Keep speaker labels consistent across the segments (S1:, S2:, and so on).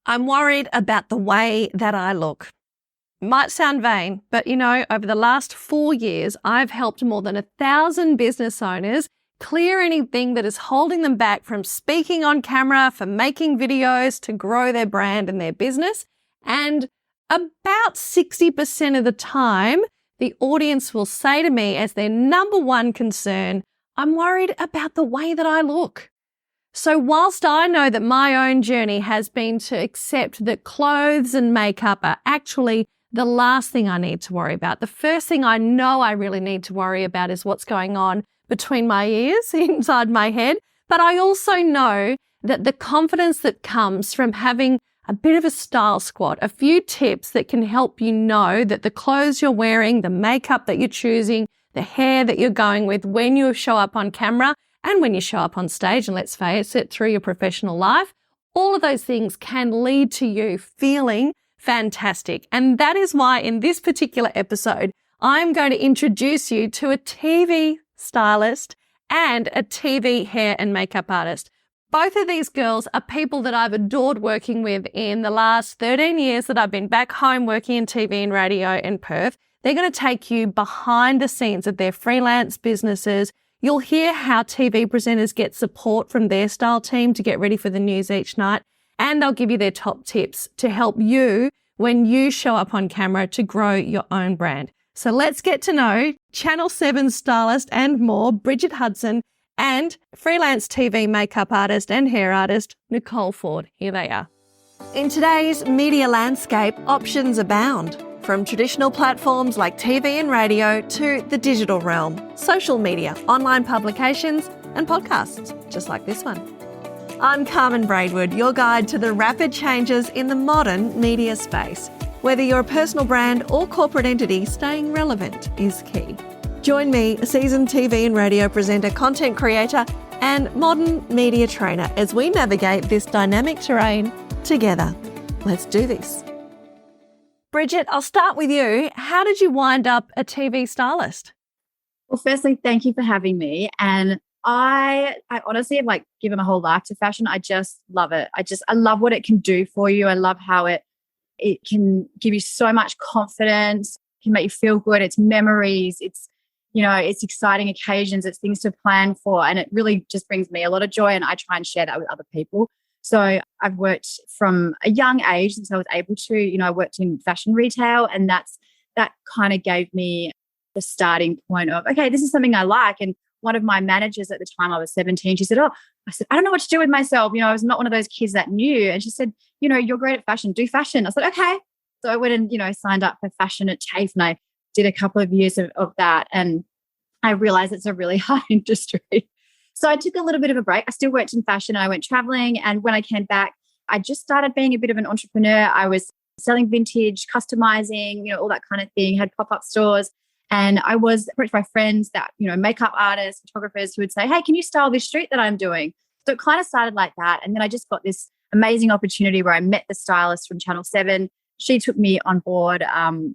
S1: I'm worried about the way that I look. Might sound vain, but over the last 4 years, I've helped more than 1,000 business owners clear anything that is holding them back from speaking on camera, from making videos to grow their brand and their business. And about 60% of the time, the audience will say to me as their number one concern, I'm worried about the way that I look. So whilst I know that my own journey has been to accept that clothes and makeup are actually the last thing I need to worry about, the first thing I know I really need to worry about is what's going on between my ears, inside my head. But I also know that the confidence that comes from having a bit of a style squad, a few tips that can help you know that the clothes you're wearing, the makeup that you're choosing, the hair that you're going with when you show up on camera and when you show up on stage, and let's face it, through your professional life, all of those things can lead to you feeling fantastic. And that is why in this particular episode, I'm going to introduce you to a TV stylist and a TV hair and makeup artist. Both of these girls are people that I've adored working with in the last 13 years that I've been back home working in TV and radio in Perth. They're going to take you behind the scenes of their freelance businesses. You'll hear how TV presenters get support from their style team to get ready for the news each night. And they'll give you their top tips to help you when you show up on camera to grow your own brand. So let's get to know Channel 7 stylist and more, Bridget Hudson, and freelance TV makeup artist and hair artist, Nicole Ford. Here they are. In today's media landscape, options abound. From traditional platforms like TV and radio to the digital realm, social media, online publications and podcasts, just like this one. I'm Carmen Braidwood, your guide to the rapid changes in the modern media space. Whether you're a personal brand or corporate entity, staying relevant is key. Join me, a seasoned TV and radio presenter, content creator and modern media trainer as we navigate this dynamic terrain together. Let's do this. Bridget, I'll start with you. How did you wind up a TV stylist?
S2: Well, firstly, thank you for having me. And I honestly have given my whole life to fashion. I just love it. I love what it can do for you. I love how it can give you so much confidence, can make you feel good. It's memories. It's exciting occasions. It's things to plan for. And it really just brings me a lot of joy. And I try and share that with other people. So I've worked from a young age since I was able to, I worked in fashion retail, and that kind of gave me the starting point of, okay, this is something I like. And one of my managers at the time, I was 17, she said, I don't know what to do with myself. I was not one of those kids that knew. And she said, you're great at fashion, do fashion. I said, okay. So I went and, signed up for fashion at TAFE, and I did a couple of years of that. And I realized it's a really hard industry. So I took a little bit of a break. I still worked in fashion and I went traveling. And when I came back, I just started being a bit of an entrepreneur. I was selling vintage, customizing, all that kind of thing, had pop-up stores. And I was approached by friends that, makeup artists, photographers who would say, hey, can you style this shoot that I'm doing? So it kind of started like that. And then I just got this amazing opportunity where I met the stylist from Channel 7. She took me on board.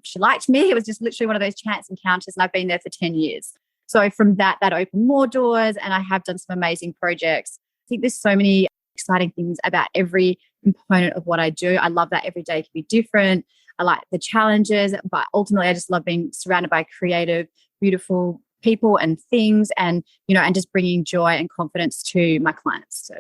S2: She liked me. It was just literally one of those chance encounters. And I've been there for 10 years. So from that opened more doors, and I have done some amazing projects. I think there's so many exciting things about every component of what I do. I love that every day can be different. I like the challenges, but ultimately I just love being surrounded by creative, beautiful people and things, and, and just bringing joy and confidence to my clients. So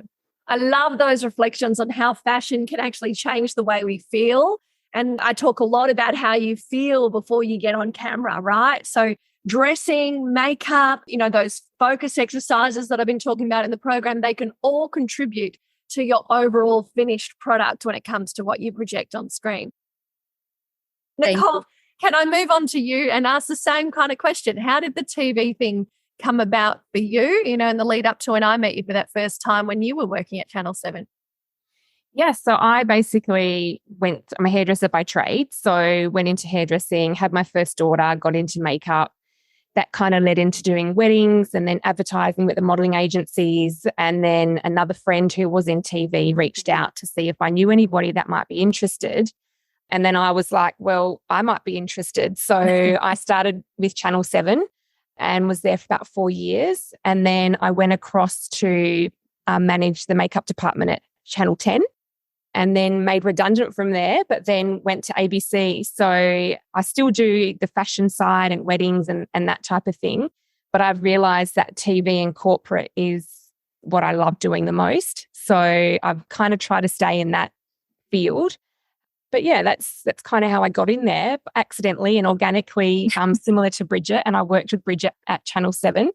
S1: I love those reflections on how fashion can actually change the way we feel. And I talk a lot about how you feel before you get on camera, right? So dressing, makeup, those focus exercises that I've been talking about in the program, they can all contribute to your overall finished product when it comes to what you project on screen. Nicole, can I move on to you and ask the same kind of question? How did the TV thing come about for you, in the lead up to when I met you for that first time when you were working at Channel 7?
S3: Yeah, so I basically I'm a hairdresser by trade. So went into hairdressing, had my first daughter, got into makeup. That kind of led into doing weddings and then advertising with the modelling agencies. And then another friend who was in TV reached out to see if I knew anybody that might be interested. And then I was like, well, I might be interested. So I started with Channel 7 and was there for about 4 years. And then I went across to manage the makeup department at Channel 10. and then made redundant from there, but then went to ABC. So I still do the fashion side and weddings and that type of thing. But I've realized that TV and corporate is what I love doing the most. So I've kind of tried to stay in that field. But yeah, that's kind of how I got in there accidentally and organically, similar to Bridget. And I worked with Bridget at Channel 7.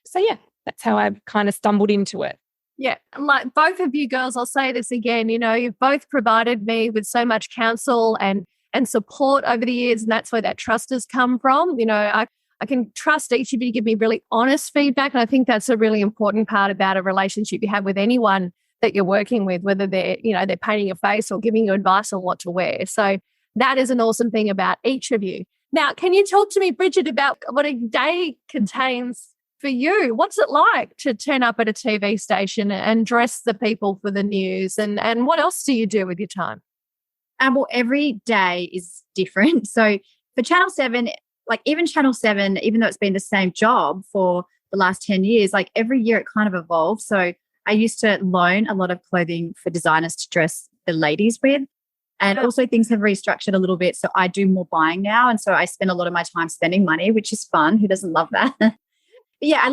S3: So yeah, that's how I kind of stumbled into it.
S1: Yeah, like both of you girls, I'll say this again, you've both provided me with so much counsel and support over the years, and that's where that trust has come from. I can trust each of you to give me really honest feedback, and I think that's a really important part about a relationship you have with anyone that you're working with, whether they're painting your face or giving you advice on what to wear. So that is an awesome thing about each of you. Now, can you talk to me, Bridget, about what a day contains for you? What's it like to turn up at a TV station and dress the people for the news? And what else do you do with your time?
S2: Well, every day is different. So for Channel 7, like even Channel 7, even though it's been the same job for the last 10 years, like every year it kind of evolves. So I used to loan a lot of clothing for designers to dress the ladies with. And also things have restructured a little bit. So I do more buying now. And so I spend a lot of my time spending money, which is fun. Who doesn't love that? Yeah,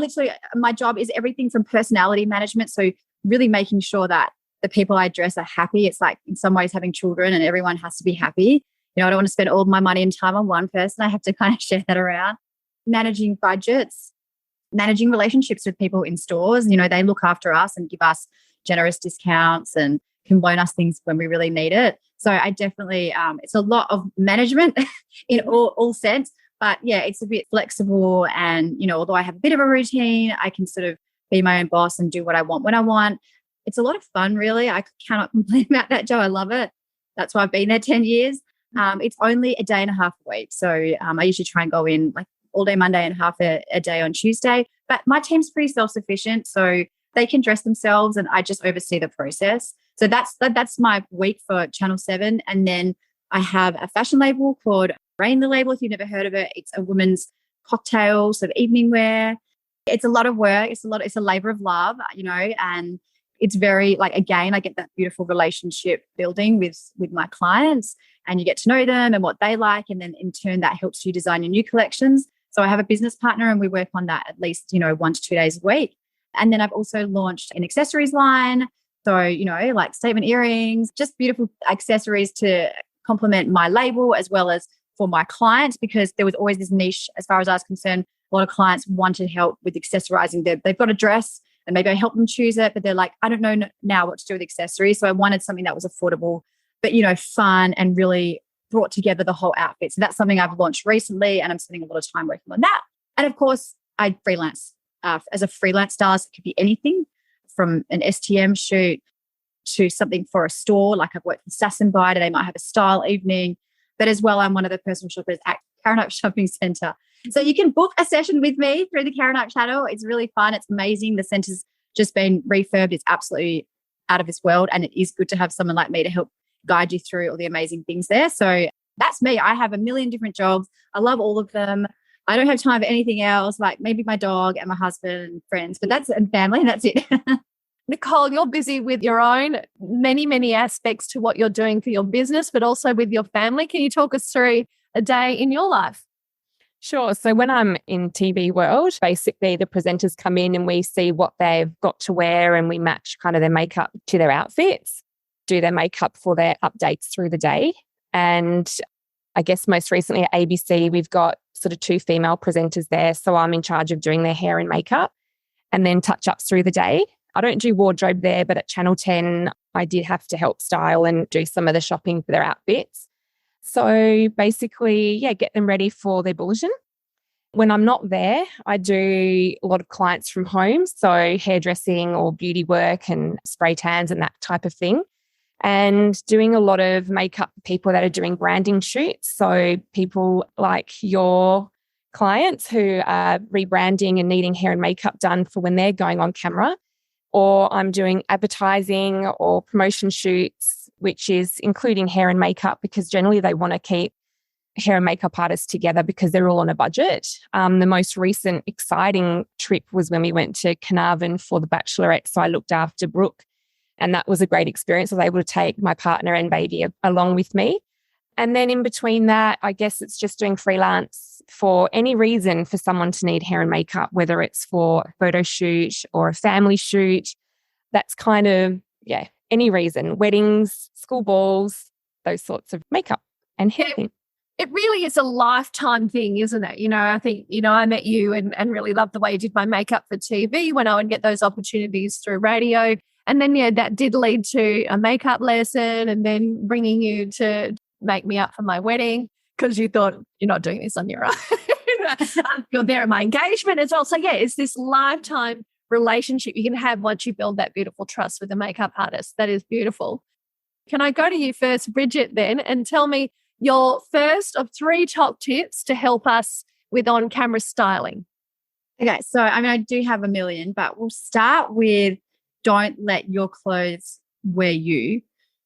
S2: my job is everything from personality management. So really making sure that the people I dress are happy. It's like in some ways having children and everyone has to be happy. I don't want to spend all my money and time on one person. I have to kind of share that around. Managing budgets, managing relationships with people in stores. They look after us and give us generous discounts and can loan us things when we really need it. So I definitely, it's a lot of management in all sense. But yeah, it's a bit flexible. And, although I have a bit of a routine, I can sort of be my own boss and do what I want when I want. It's a lot of fun, really. I cannot complain about that job. I love it. That's why I've been there 10 years. It's only a day and a half a week. So I usually try and go in like all day Monday and half a day on Tuesday. But my team's pretty self-sufficient. So they can dress themselves and I just oversee the process. So that's my week for Channel 7. And then I have a fashion label called Rain the Label, if you've never heard of it. It's a women's cocktail, sort of evening wear. It's a lot of work. It's a labor of love, and it's very again, I get that beautiful relationship building with my clients, and you get to know them and what they like. And then in turn, that helps you design your new collections. So I have a business partner and we work on that at least, 1 to 2 days a week. And then I've also launched an accessories line. So, like statement earrings, just beautiful accessories to complement my label as well as for my clients, because there was always this niche, as far as I was concerned. A lot of clients wanted help with accessorizing. They've got a dress and maybe I help them choose it, but they're like, I don't know now what to do with accessories. So I wanted something that was affordable, but, fun and really brought together the whole outfit. So that's something I've launched recently and I'm spending a lot of time working on that. And of course, I freelance. As a freelance stylist, it could be anything from an STM shoot to something for a store. Like I've worked with Sass & Bite, they might have a style evening. But as well, I'm one of the personal shoppers at Carmen Shopping Centre. So you can book a session with me through the Carmen channel. It's really fun. It's amazing. The centre's just been refurbed. It's absolutely out of this world. And it is good to have someone like me to help guide you through all the amazing things there. So that's me. I have a million different jobs. I love all of them. I don't have time for anything else, like maybe my dog and my husband and friends, and family, and that's it.
S1: Nicole, you're busy with your own many, many aspects to what you're doing for your business, but also with your family. Can you talk us through a day in your life?
S3: Sure. So when I'm in TV world, basically the presenters come in and we see what they've got to wear and we match kind of their makeup to their outfits, do their makeup for their updates through the day. And I guess most recently at ABC, we've got sort of 2 female presenters there. So I'm in charge of doing their hair and makeup and then touch-ups through the day. I don't do wardrobe there, but at Channel 10, I did have to help style and do some of the shopping for their outfits. So basically, get them ready for their bulletin. When I'm not there, I do a lot of clients from home, so hairdressing or beauty work and spray tans and that type of thing. And doing a lot of makeup for people that are doing branding shoots. So people like your clients who are rebranding and needing hair and makeup done for when they're going on camera. Or I'm doing advertising or promotion shoots, which is including hair and makeup, because generally they want to keep hair and makeup artists together because they're all on a budget. The most recent exciting trip was when we went to Carnarvon for the Bachelorette. So I looked after Brooke And that was a great experience. I was able to take my partner and baby along with me. And then in between that, I guess it's just doing freelance for any reason for someone to need hair and makeup, whether it's for a photo shoot or a family shoot. That's kind of, any reason. Weddings, school balls, those sorts of makeup and hair things.
S1: It really is a lifetime thing, isn't it? I think, I met you and really loved the way you did my makeup for TV when I would get those opportunities through radio. And then, that did lead to a makeup lesson and then bringing you to make me up for my wedding because you thought you're not doing this on your own. You're there at my engagement as well. So, it's this lifetime relationship you can have once you build that beautiful trust with a makeup artist. That is beautiful. Can I go to you first, Bridget, then, and tell me your first of 3 top tips to help us with on-camera styling?
S2: Okay, so I do have a million, but we'll start with don't let your clothes wear you.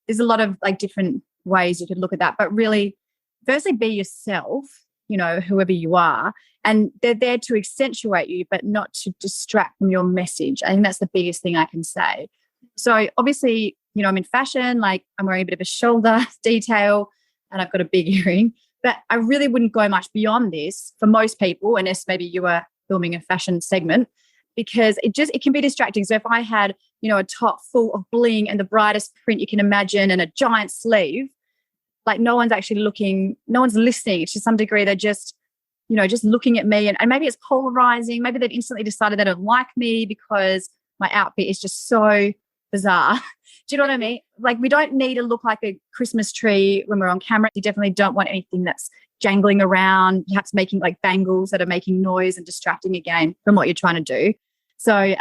S2: There's a lot of different ways you could look at that, but really, firstly, be yourself, whoever you are, and they're there to accentuate you, but not to distract from your message. I think that's the biggest thing I can say. So obviously, I'm in fashion, I'm wearing a bit of a shoulder detail and I've got a big earring, but I really wouldn't go much beyond this for most people, unless maybe you are filming a fashion segment, because it can be distracting. So if I had, a top full of bling and the brightest print you can imagine and a giant sleeve, no one's actually looking, no one's listening. To some degree, they're just, just looking at me and maybe it's polarizing. Maybe they've instantly decided they don't like me because my outfit is just so bizarre. Do you know what I mean? We don't need to look like a Christmas tree when we're on camera. You definitely don't want anything that's jangling around, perhaps making bangles that are making noise and distracting again from what you're trying to do. So,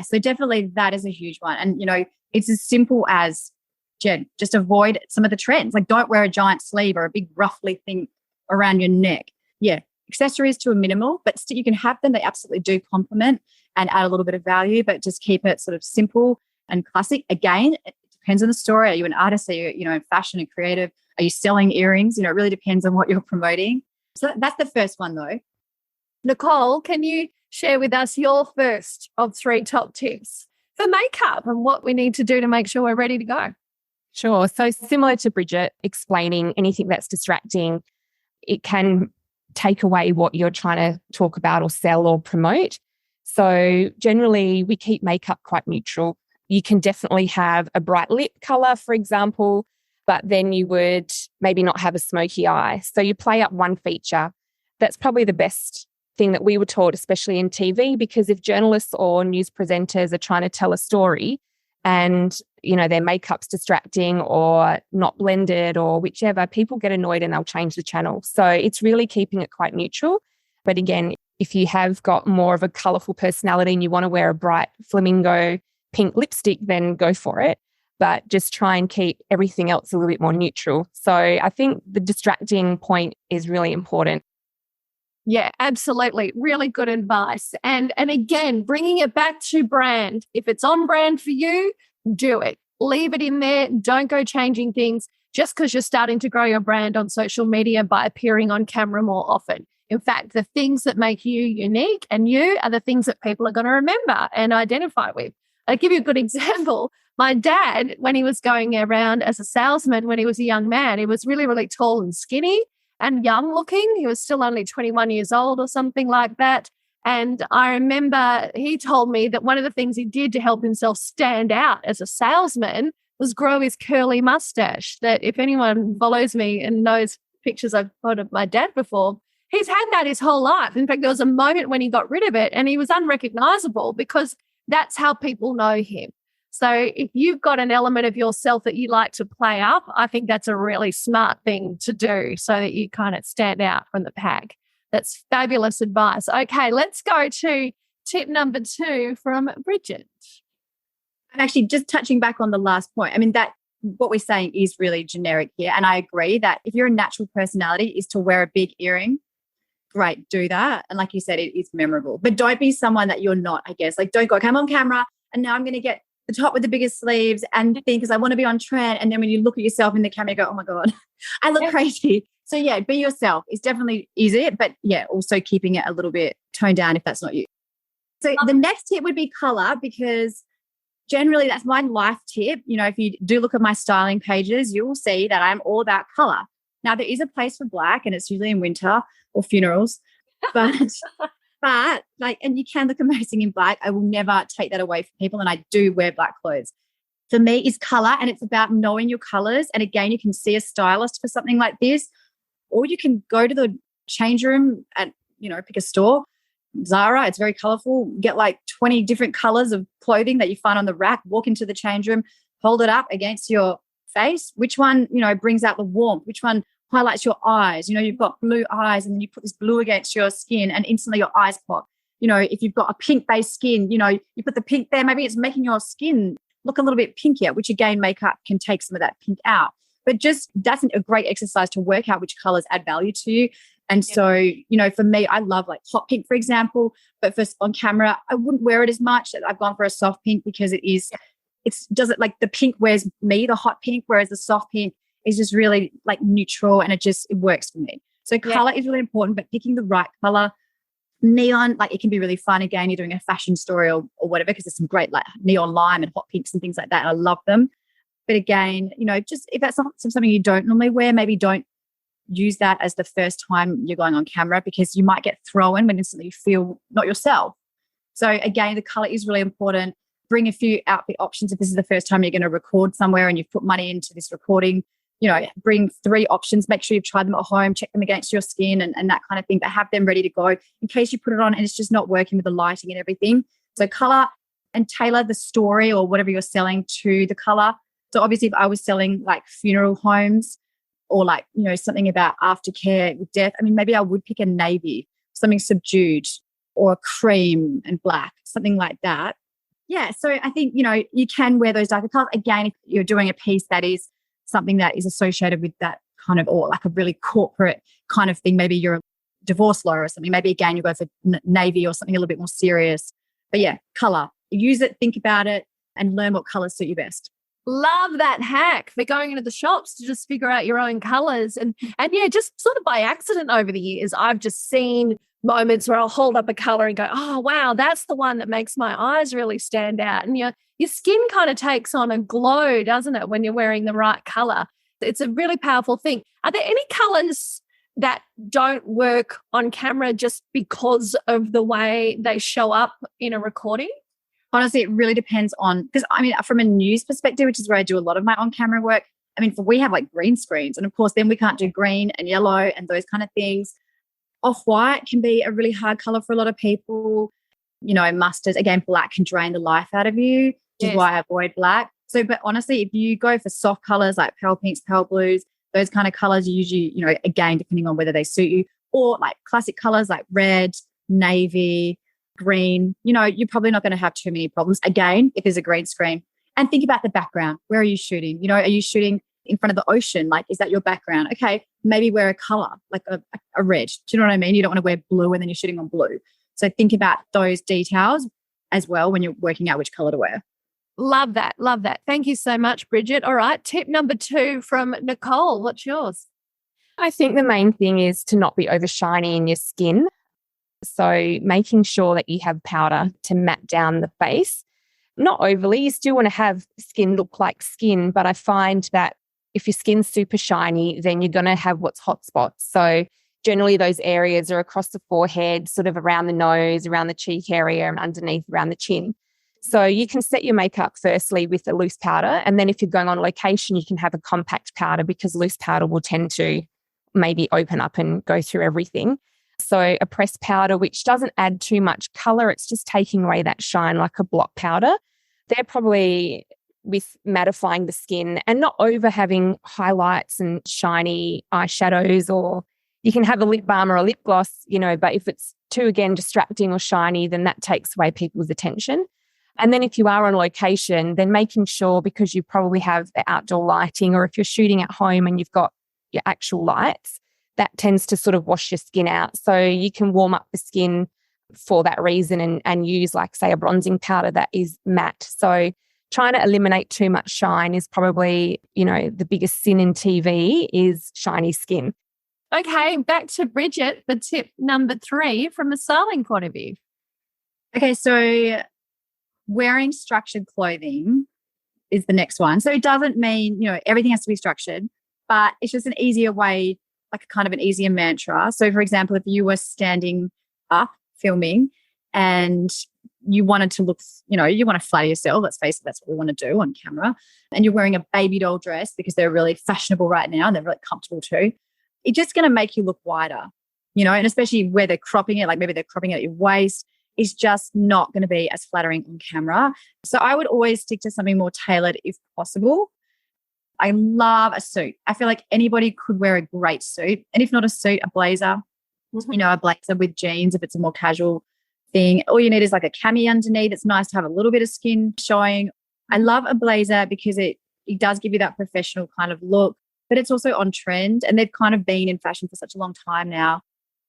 S2: so definitely that is a huge one. And, it's as simple as, Jen, just avoid some of the trends. Don't wear a giant sleeve or a big ruffly thing around your neck. Yeah, accessories to a minimal, but still you can have them. They absolutely do complement and add a little bit of value, but just keep it sort of simple and classic. Again, it depends on the story. Are you an artist? Are you, in fashion and creative? Are you selling earrings? It really depends on what you're promoting. So that's the first one though.
S1: Nicole, can you share with us your first of 3 top tips for makeup and what we need to do to make sure we're ready to go?
S3: Sure. So similar to Bridget explaining anything that's distracting, it can take away what you're trying to talk about or sell or promote. So generally we keep makeup quite neutral. You can definitely have a bright lip color, for example, but then you would maybe not have a smoky eye. So you play up one feature. That's probably the best thing that we were taught, especially in TV, because if journalists or news presenters are trying to tell a story and, their makeup's distracting or not blended or whichever, people get annoyed and they'll change the channel. So it's really keeping it quite neutral. But again, if you have got more of a colourful personality and you want to wear a bright flamingo pink lipstick, then go for it. But just try and keep everything else a little bit more neutral. So I think the distracting point is really important.
S1: Yeah, absolutely. Really good advice. And again, bringing it back to brand. If it's on brand for you, do it. Leave it in there. Don't go changing things just because you're starting to grow your brand on social media by appearing on camera more often. In fact, the things that make you unique and you are the things that people are going to remember and identify with. I'll give you a good example. My dad, when he was going around as a salesman, when he was a young man, he was really, really tall and skinny and young looking. He was still only 21 years old or something like that. And I remember he told me that one of the things he did to help himself stand out as a salesman was grow his curly mustache. That if anyone follows me and knows pictures I've put of my dad before, he's had that his whole life. In fact, there was a moment when he got rid of it and he was unrecognizable because that's how people know him. So if you've got an element of yourself that you like to play up, I think that's a really smart thing to do so that you kind of stand out from the pack. That's fabulous advice. Okay, let's go to tip number 2 from Bridget.
S2: And actually, just touching back on the last point, that what we're saying is really generic here. And I agree that if your natural personality is to wear a big earring, great, do that. And like you said, it is memorable. But don't be someone that you're not, I guess. Don't go, come on camera and now I'm going to get the top with the biggest sleeves and think because I want to be on trend. And then when you look at yourself in the camera, you go, oh my God, I look crazy. So yeah, be yourself is definitely easy, but yeah, also keeping it a little bit toned down if that's not you. So the next tip would be color, because generally that's my life tip. If you do look at my styling pages, you will see that I'm all about color. Now, there is a place for black, and it's usually in winter or funerals, but and you can look amazing in black. I will never take that away from people, and I do wear black clothes. For me, is color, and it's about knowing your colors. And again, you can see a stylist for something like this, or you can go to the change room and pick a store. Zara, it's very colorful. Get like 20 different colors of clothing that you find on the rack, walk into the change room, hold it up against your face. Which one, brings out the warmth? Which one highlights your eyes? You've got blue eyes, and then you put this blue against your skin and instantly your eyes pop. If you've got a pink based skin, you put the pink there, maybe it's making your skin look a little bit pinkier, which again, makeup can take some of that pink out. But just that's a great exercise to work out which colors add value to you. And so, for me, I love like hot pink, for example, but on camera, I wouldn't wear it as much. I've gone for a soft pink because doesn't like the pink wears me, the hot pink, whereas the soft pink is just really like neutral, and it works for me. So color is really important, but picking the right color. Neon, like it can be really fun. Again, you're doing a fashion story or whatever, because there's some great like neon lime and hot pinks and things like that. And I love them. But again, just if that's not something you don't normally wear, maybe don't use that as the first time you're going on camera, because you might get thrown when instantly you feel not yourself. So again, the color is really important. Bring a few outfit options if this is the first time you're going to record somewhere and you've put money into this recording. Bring 3 options, make sure you've tried them at home, check them against your skin and that kind of thing, but have them ready to go in case you put it on and it's just not working with the lighting and everything. So color, and tailor the story or whatever you're selling to the color. So obviously if I was selling like funeral homes or like, something about aftercare with death, maybe I would pick a navy, something subdued, or a cream and black, something like that. Yeah. So I think, you can wear those darker colors. Again, if you're doing a piece that is something that is associated with that kind of, or like a really corporate kind of thing. Maybe you're a divorce lawyer or something. Maybe again, you go for navy or something a little bit more serious. But yeah, color. Use it, think about it, and learn what colors suit you best.
S1: Love that hack for going into the shops to just figure out your own colors. And yeah, just sort of by accident over the years, I've just seen moments where I'll hold up a color and go, oh, wow, that's the one that makes my eyes really stand out. And your skin kind of takes on a glow, doesn't it, when you're wearing the right color? It's a really powerful thing. Are there any colors that don't work on camera just because of the way they show up in a recording?
S2: Honestly, it really depends on, because from a news perspective, which is where I do a lot of my on-camera work, we have like green screens, and of course then we can't do green and yellow and those kind of things. Off-white can be a really hard color for a lot of people. Mustards, again, black can drain the life out of you, which is why I avoid black. So, but honestly, if you go for soft colors like pale pinks, pale blues, those kind of colors, usually, again, depending on whether they suit you, or like classic colors like red, navy, green, you're probably not going to have too many problems. Again, if there's a green screen. And think about the background. Where are you shooting? Are you shooting in front of the ocean? Like, is that your background? Okay, maybe wear a color, like a red. Do you know what I mean? You don't want to wear blue and then you're shooting on blue. So think about those details as well when you're working out which color to wear.
S1: Love that. Love that. Thank you so much, Bridget. All right. Tip number 2 from Nicole. What's yours?
S3: I think the main thing is to not be over shiny in your skin. So making sure that you have powder to matte down the face. Not overly. You still want to have skin look like skin, but I find that if your skin's super shiny, then you're going to have what's hot spots. So generally those areas are across the forehead, sort of around the nose, around the cheek area, and underneath around the chin. So you can set your makeup firstly with a loose powder. And then if you're going on location, you can have a compact powder, because loose powder will tend to maybe open up and go through everything. So a pressed powder, which doesn't add too much color, it's just taking away that shine, like a block powder. They're probably with mattifying the skin and not over having highlights and shiny eyeshadows, or you can have a lip balm or a lip gloss, but if it's too, again, distracting or shiny, then that takes away people's attention. And then if you are on location, then making sure, because you probably have the outdoor lighting, or if you're shooting at home and you've got your actual lights, that tends to sort of wash your skin out. So you can warm up the skin for that reason and use, like, say, a bronzing powder that is matte. So trying to eliminate too much shine is probably, the biggest sin in TV is shiny skin.
S1: Okay, back to Bridget for tip number 3 from a styling point of view.
S2: Okay, so wearing structured clothing is the next one. So it doesn't mean, everything has to be structured, but it's just an easier way, like kind of an easier mantra. So for example, if you were standing up filming and you wanted to look, you want to flatter yourself, let's face it, that's what we want to do on camera, and you're wearing a baby doll dress because they're really fashionable right now and they're really comfortable too, it's just going to make you look wider, and especially where they're cropping it, like maybe they're cropping it at your waist, is just not going to be as flattering on camera. So I would always stick to something more tailored if possible. I love a suit. I feel like anybody could wear a great suit. And if not a suit, a blazer, a blazer with jeans if it's a more casual thing. All you need is like a cami underneath. It's nice to have a little bit of skin showing. I love a blazer because it does give you that professional kind of look, but it's also on trend and they've kind of been in fashion for such a long time now.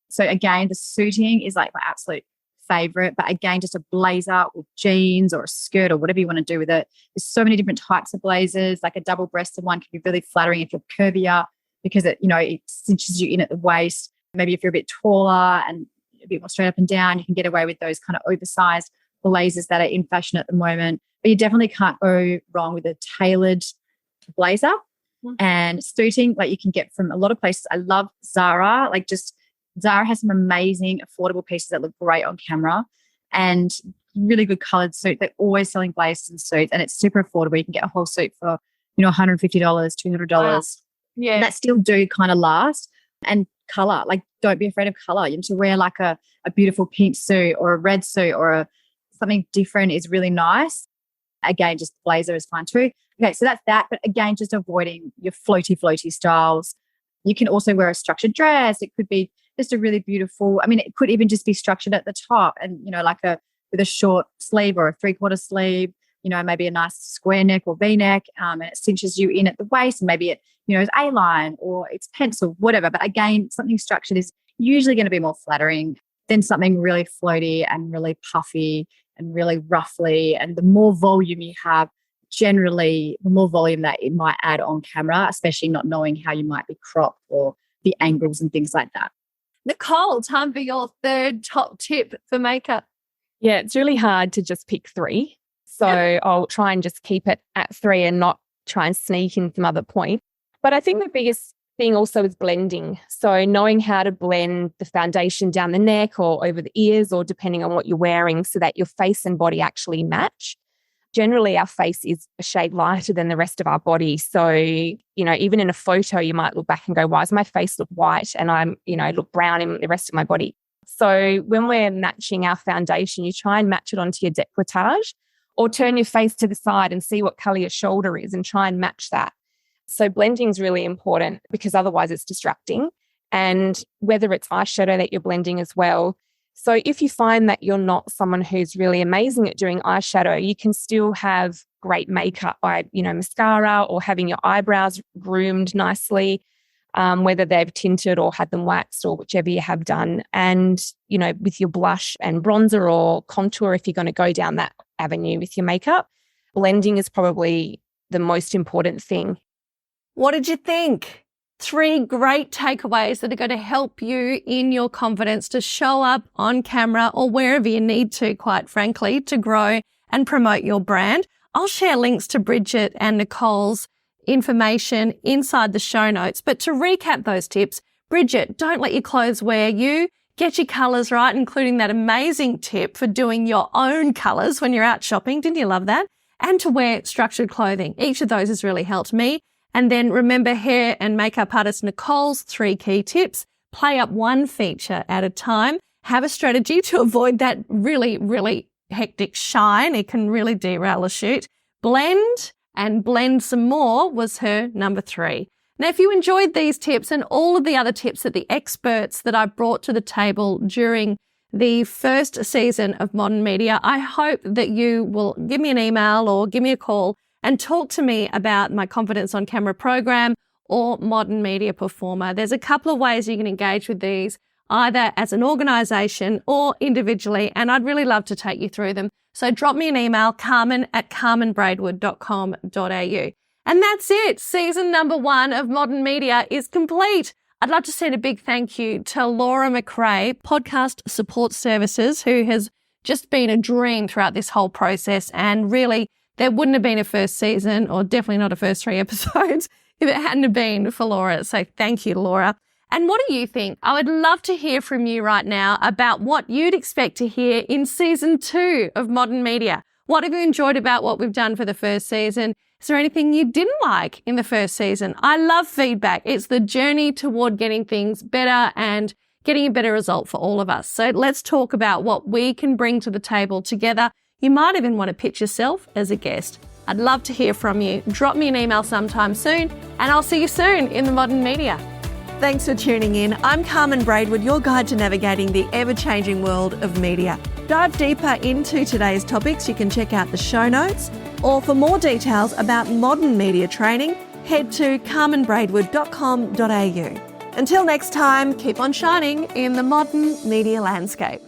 S2: So again, the suiting is like my absolute favorite, but again, just a blazer or jeans or a skirt or whatever you want to do with it. There's so many different types of blazers. Like a double-breasted one can be really flattering if you're curvier because it cinches you in at the waist. Maybe if you're a bit taller and a bit more straight up and down, you can get away with those kind of oversized blazers that are in fashion at the moment. But you definitely can't go wrong with a tailored blazer. And suiting, like you can get from a lot of places. I love Zara, Zara has some amazing affordable pieces that look great on camera and really good colored suit. They're always selling blazers and suits and it's super affordable. You can get a whole suit for, $150, $200.
S1: Wow. Yeah.
S2: That still do kind of last. And color, don't be afraid of color. You need to wear like a beautiful pink suit or a red suit or something different is really nice. Again, just blazer is fine too. Okay, so that's that. But again, just avoiding your floaty styles. You can also wear a structured dress. It could be just a really beautiful, it could even just be structured at the top and, with a short sleeve or a 3/4 sleeve, maybe a nice square neck or V-neck and it cinches you in at the waist and maybe it, is A-line or it's pencil, whatever. But again, something structured is usually going to be more flattering than something really floaty and really puffy and really ruffly. And the more volume you have, generally, the more volume that it might add on camera, especially not knowing how you might be cropped or the angles and things like that.
S1: Nicole, time for your third top tip for makeup.
S3: Yeah, it's really hard to just pick 3. So I'll try and just keep it at 3 and not try and sneak in some other point. But I think the biggest thing also is blending. So knowing how to blend the foundation down the neck or over the ears or depending on what you're wearing so that your face and body actually match. Generally, our face is a shade lighter than the rest of our body. So, even in a photo, you might look back and go, why does my face look white and I'm, look brown in the rest of my body? So when we're matching our foundation, you try and match it onto your décolletage or turn your face to the side and see what color your shoulder is and try and match that. So blending is really important because otherwise it's distracting. And whether it's eyeshadow that you're blending as well. So if you find that you're not someone who's really amazing at doing eyeshadow, you can still have great makeup by, mascara or having your eyebrows groomed nicely, whether they've tinted or had them waxed or whichever you have done. And, with your blush and bronzer or contour, if you're going to go down that avenue with your makeup, blending is probably the most important thing.
S1: What did you think? 3 great takeaways that are going to help you in your confidence to show up on camera or wherever you need to, quite frankly, to grow and promote your brand. I'll share links to Bridget and Nicole's information inside the show notes. But to recap those tips, Bridget, don't let your clothes wear you. Get your colours right, including that amazing tip for doing your own colours when you're out shopping. Didn't you love that? And to wear structured clothing. Each of those has really helped me. And then remember hair and makeup artist Nicole's 3 key tips. Play up one feature at a time. Have a strategy to avoid that really, really hectic shine. It can really derail a shoot. Blend and blend some more was her number 3. Now, if you enjoyed these tips and all of the other tips that the experts that I brought to the table during the first season of Modern Media, I hope that you will give me an email or give me a call and talk to me about my Confidence on Camera program or Modern Media Performer. There's a couple of ways you can engage with these, either as an organisation or individually, and I'd really love to take you through them. So drop me an email, carmen@carmenbraidwood.com.au. And that's it. Season number 1 of Modern Media is complete. I'd love to send a big thank you to Laura McRae, Podcast Support Services, who has just been a dream throughout this whole process. And really, there wouldn't have been a first season, or definitely not a first 3 episodes, if it hadn't have been for Laura. So thank you, Laura. And what do you think? I would love to hear from you right now about what you'd expect to hear in season 2 of Modern Media. What have you enjoyed about what we've done for the first season? Is there anything you didn't like in the first season? I love feedback. It's the journey toward getting things better and getting a better result for all of us. So let's talk about what we can bring to the table together. You might even want to pitch yourself as a guest. I'd love to hear from you. Drop me an email sometime soon, and I'll see you soon in the Modern Media.
S4: Thanks for tuning in. I'm Carmen Braidwood, your guide to navigating the ever-changing world of media. Dive deeper into today's topics. You can check out the show notes, or for more details about modern media training, head to carmenbraidwood.com.au. Until next time, keep on shining in the modern media landscape.